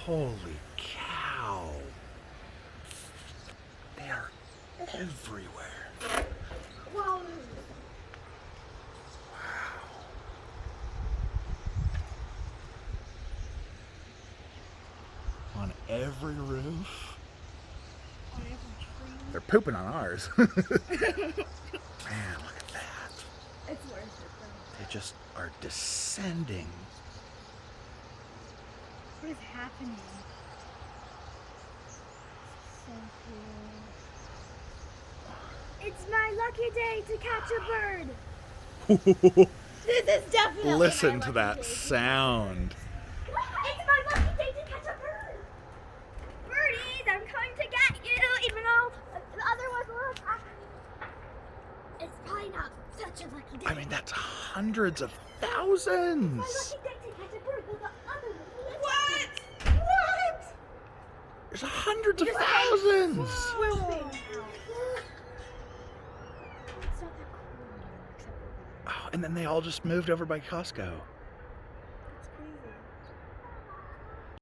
Holy cow. They are everywhere. Wow. On every roof. On every tree. They're pooping on ours. Man, look at that. It's worth it though. They just are descending. What is happening? So cool. It's my lucky day to catch a bird. This is definitely Listen my to lucky that day to sound. It's my lucky day to catch a bird. Birdies, I'm coming to get you, even though the other one's a little tiny. It's probably not such a lucky day. I mean, that's hundreds of thousands. It's my lucky day to catch a bird. But the other one. What? What? There's hundreds of thousands. Swimming. It's not that cool. Except for that. Oh, and then they all just moved over by Costco.